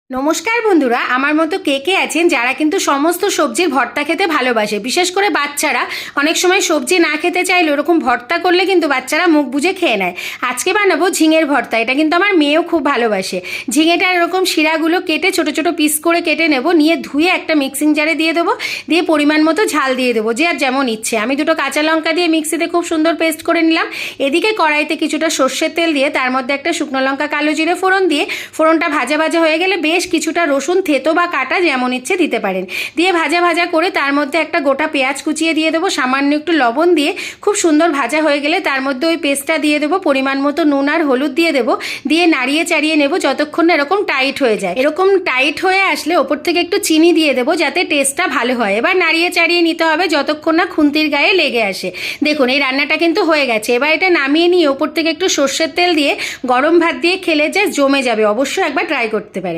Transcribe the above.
নমস্কার বন্ধুরা, আমার মতো কে কে আছেন যারা কিন্তু সমস্ত সবজির ভর্তা খেতে ভালোবাসে। বিশেষ করে বাচ্চারা অনেক সময় সবজি না খেতে চাইলে ওরকম ভর্তা করলে কিন্তু বাচ্চারা মুখ বুজে খেয়ে নেয়। আজকে বানাবো ঝিঙের ভর্তা। এটা কিন্তু আমার মেয়েও খুব ভালোবাসে। ঝিঙেটার এরকম শিরাগুলো কেটে ছোট ছোট পিস করে কেটে নেব, নিয়ে ধুয়ে একটা মিক্সিং জারে দিয়ে দেবো, দিয়ে পরিমাণ মতো ঝাল দিয়ে দেবো, যে আর যেমন ইচ্ছে। আমি দুটো কাঁচা লঙ্কা দিয়ে মিক্সিতে খুব সুন্দর পেস্ট করে নিলাম। এদিকে কড়াইতে কিছুটা সর্ষের তেল দিয়ে তার মধ্যে একটা শুকনো লঙ্কা কালো জিরে ফোড়ন দিয়ে ফোড়নটা ভাজা ভাজা হয়ে গেলে বেশ কিছুটা রসুন থেতো বা কাটা যেমন ইচ্ছে দিতে পারেন, দিয়ে ভাজা ভাজা করে তার মধ্যে একটা গোটা পেঁয়াজ কুচিয়ে দিয়ে দেবো, সামান্য একটু লবণ দিয়ে খুব সুন্দর ভাজা হয়ে গেলে তার মধ্যে ওই পেস্টটা দিয়ে দেবো, পরিমাণ মতো নুন আর হলুদ দিয়ে দেবো, দিয়ে নাড়িয়ে চাড়িয়ে নেবো যতক্ষণ না এরকম টাইট হয়ে যায়। এরকম টাইট হয়ে আসলে ওপর থেকে একটু চিনি দিয়ে দেবো যাতে টেস্টটা ভালো হয়। এবার নাড়িয়ে চাড়িয়ে নিতে হবে যতক্ষণ না খুন্তির গায়ে লেগে আসে। দেখুন এই রান্নাটা কিন্তু হয়ে গেছে। এবার এটা নামিয়ে নিয়ে ওপর থেকে একটু সর্ষের তেল দিয়ে গরম ভাত দিয়ে খেলে যে জমে যাবে। অবশ্যই একবার ট্রাই করতে পারেন।